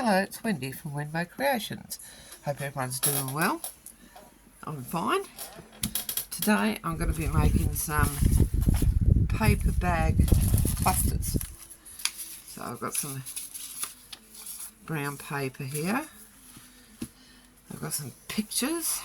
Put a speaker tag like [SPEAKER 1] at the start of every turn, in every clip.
[SPEAKER 1] Hello, it's Wendy from Wenbo Creations. Hope everyone's doing well. I'm fine. Today I'm going to be making some paper bag clusters. So I've got some brown paper here. I've got some pictures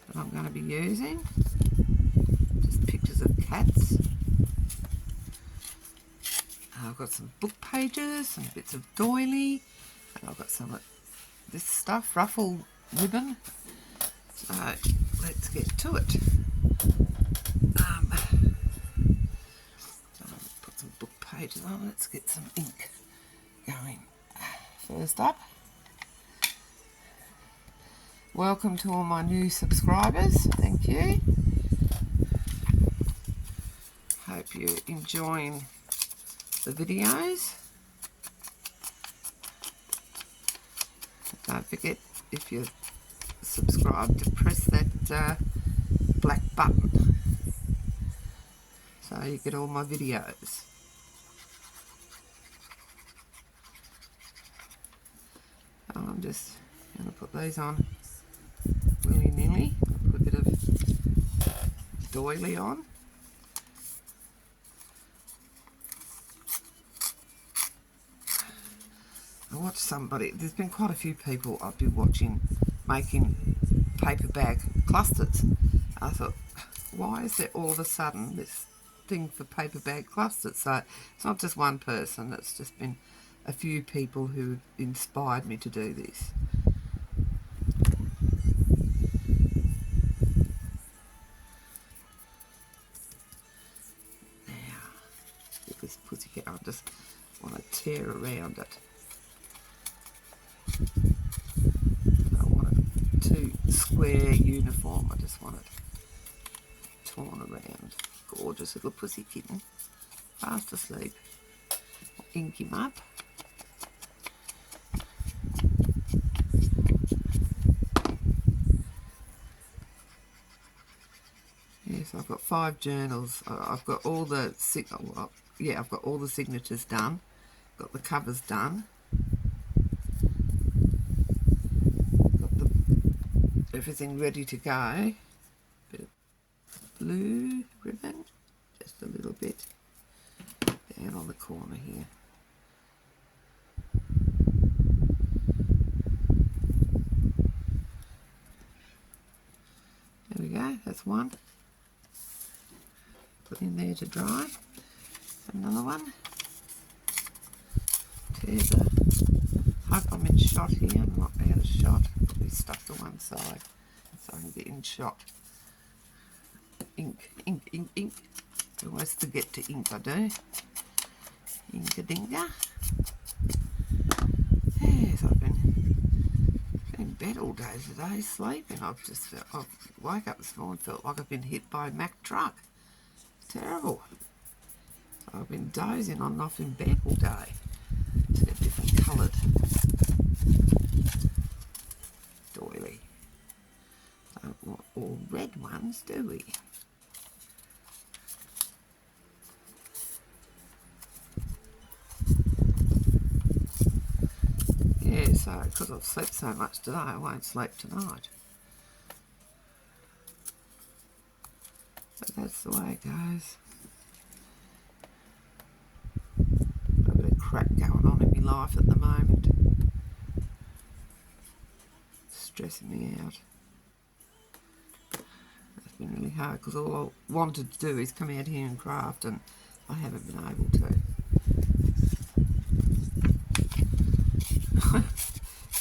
[SPEAKER 1] that I'm going to be using. Just pictures of cats. I've got some book pages, some bits of doily, and I've got some of this stuff, ruffle ribbon. So let's get to it. Put some book pages on. Let's get some ink going. First up, welcome to all my new subscribers. Thank you. Hope you're enjoying the videos. Don't forget, if you're subscribed, to press that black button so you get all my videos. I'm just going to put these on willy-nilly. Put a bit of doily on. I watched somebody, there's been quite a few people I've been watching making paper bag clusters. I thought, why is there all of a sudden this thing for paper bag clusters? So it's not just one person, it's just been a few people who inspired me to do this. Now, get this pussycat, I just want to tear around it. I don't want it too square, uniform. I just want it torn around. Gorgeous little pussy kitten. Fast asleep. I'll ink him up. Yes, I've got 5 journals. I've got all the I've got all the signatures done. Got the covers done. Everything ready to go. Bit of blue ribbon, just a little bit down on the corner here. There we go, that's one. Put in there to dry. Another one. I'm in shot here, I'm not out of shot. Put this stuff to one side so I can get in shot. Ink, ink, ink, ink. I always forget to ink, I do. Inka-dinka. Yes, I've been in bed all day today, sleeping. I woke up this morning, felt like I've been hit by a Mack truck. Terrible. So I've been dozing on and off in bed all day. It's got different coloured doily. Don't want all red ones, do we? Yeah, so because I've slept so much today, I won't sleep tonight. But that's the way it goes. Got a bit of crap going on in my life at the moment. Stressing me out. It's been really hard because all I wanted to do is come out here and craft, and I haven't been able to.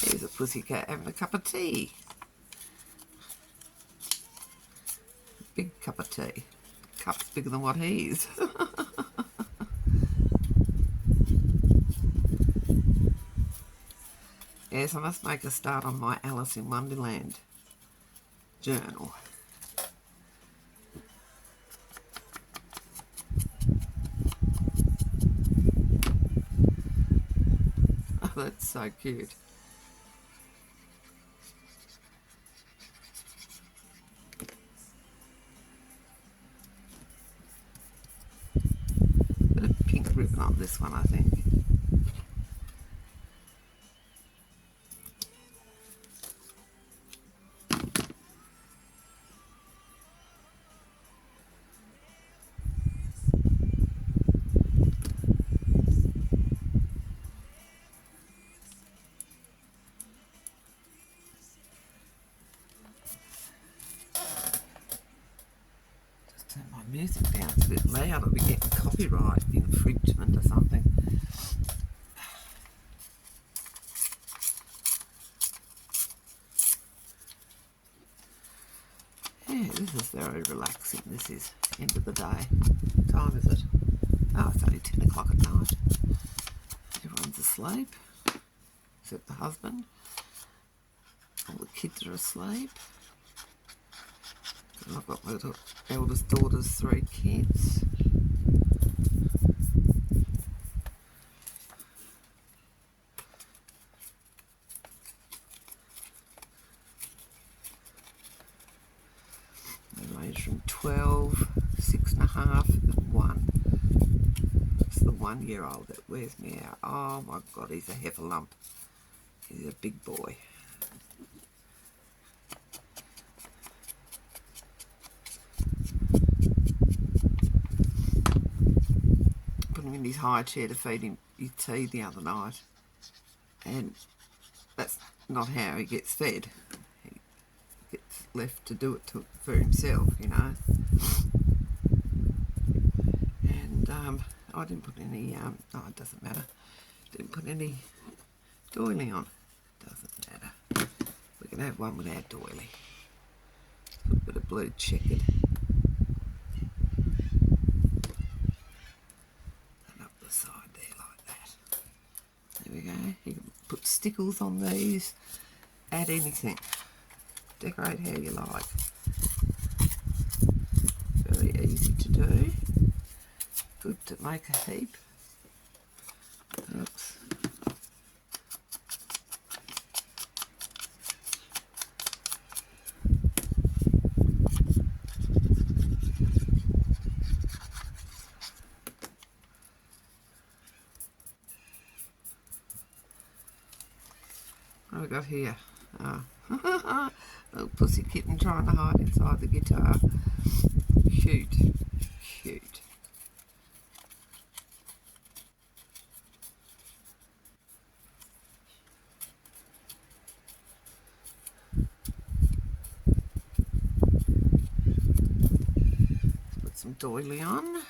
[SPEAKER 1] Here's a pussycat having a cup of tea. Big cup of tea. The cup's bigger than what he is. Yes, I must make a start on my Alice in Wonderland journal. Oh, that's so cute. Bit of pink ribbon on this one, I think. copyright infringement or something. Yeah, this is very relaxing. This is end of the day. What time is it? Oh, it's only 10 o'clock at night. Everyone's asleep, except the husband. All the kids are asleep. And I've got my little eldest daughter's 3 kids. They range from 12, 6.5 and 1. It's the 1-year-old that wears me out. Oh my God, he's a heffalump. He's a big boy. Put him in his high chair to feed him his tea the other night, and that's not how he gets fed. He gets left to do it for himself, you know. And I didn't put any, oh, it doesn't matter. Didn't put any doily on. Doesn't matter. We can have one without doily. A little bit of blue checkered. And up the side there like that. There we go. You can put stickles on these. Add anything. Decorate how you like. Very easy to do. Good to make a heap. Oops. What have we got here? Oh. Little pussy kitten trying to hide inside the guitar. Cute. Cute. Let's put some doily on.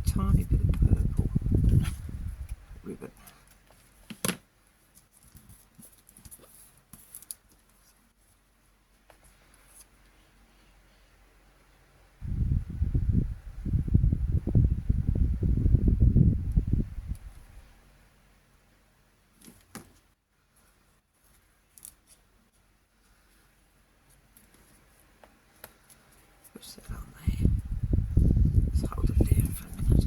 [SPEAKER 1] Tiny bit of purple ribbon. Push that on there. Just hold it down for a minute.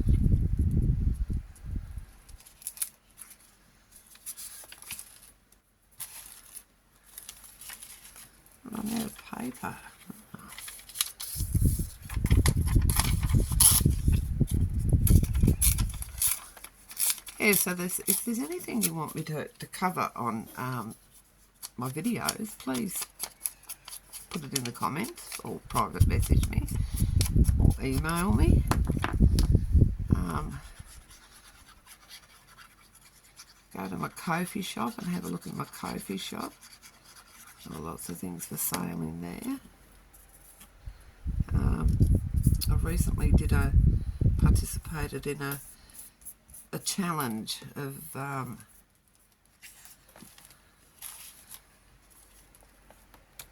[SPEAKER 1] I'm out of paper. Yeah, so if there's anything you want me to cover on my videos, please put it in the comments or private message me or email me. Go to my Ko-fi shop and have a look at my Ko-fi shop. There are lots of things for sale in there. I recently participated in a challenge of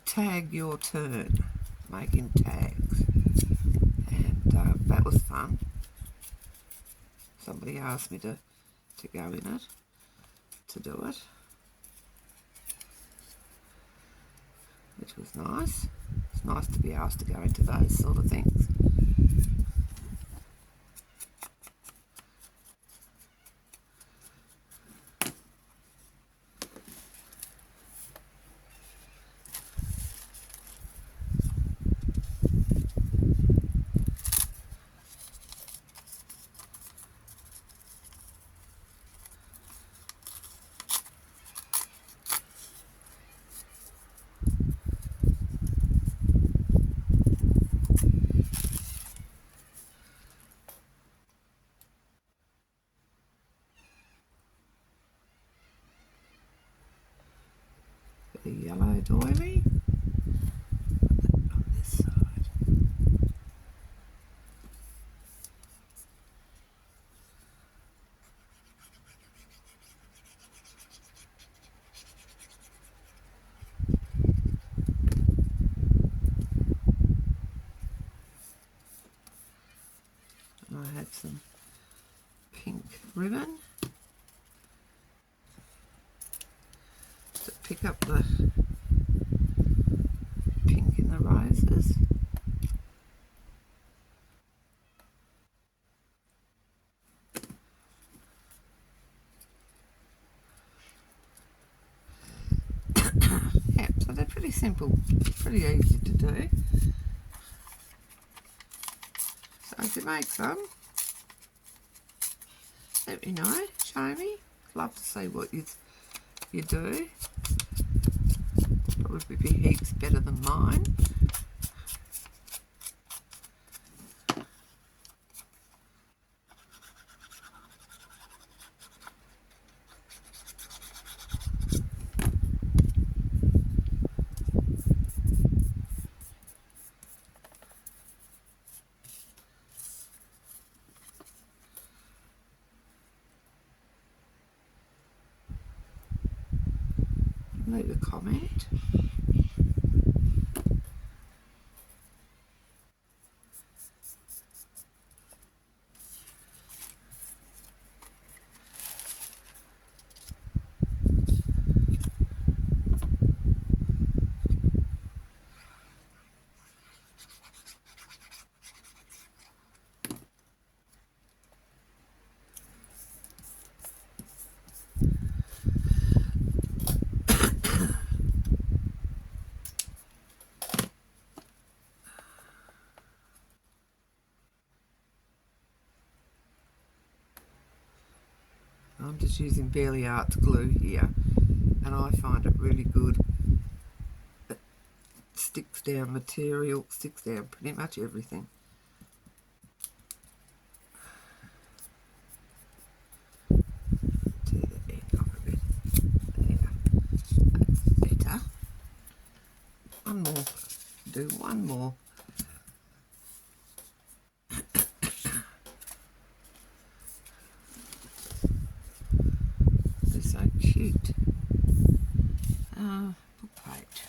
[SPEAKER 1] tag your turn, making tags, and that was fun. Somebody asked me to go in it, to do it, which was nice. It's nice to be asked to go into those sort of things. yellow doily. On this side. I had some pink ribbon to pick up the pink in the roses. Yep, so they're pretty simple, pretty easy to do. So if you make some, let me know, show me. Love to see what you do. Probably be heaps better than mine. Leave a comment. I'm just using Barely Arts glue here, and I find it really good. It sticks down material, sticks down pretty much everything. To the end of a bit. There. That's better. One more. Do one more. They're so cute. Book page.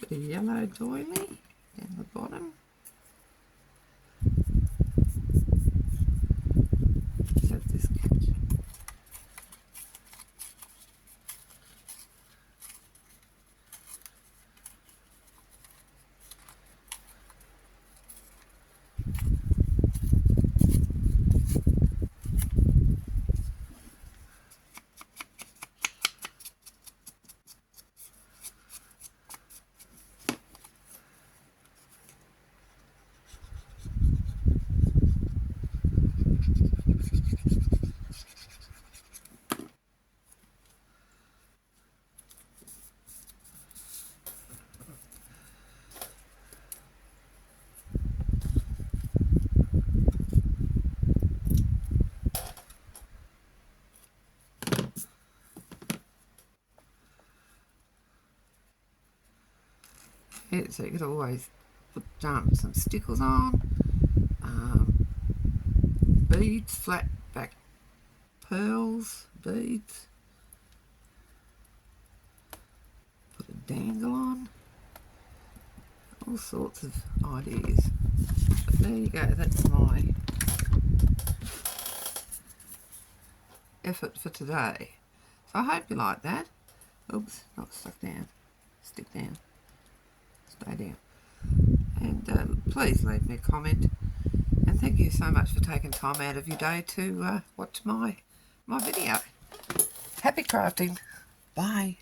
[SPEAKER 1] The yellow doily in the bottom. Have this catch. Yeah, so you could always put some stickers on, beads, flat back pearls, beads, put a dangle on, all sorts of ideas. But there you go, that's my effort for today. So I hope you like that. Oops, not stuck down. Stick down. Stay down. And please leave me a comment. And thank you so much for taking time out of your day to watch my video. Happy crafting. Bye.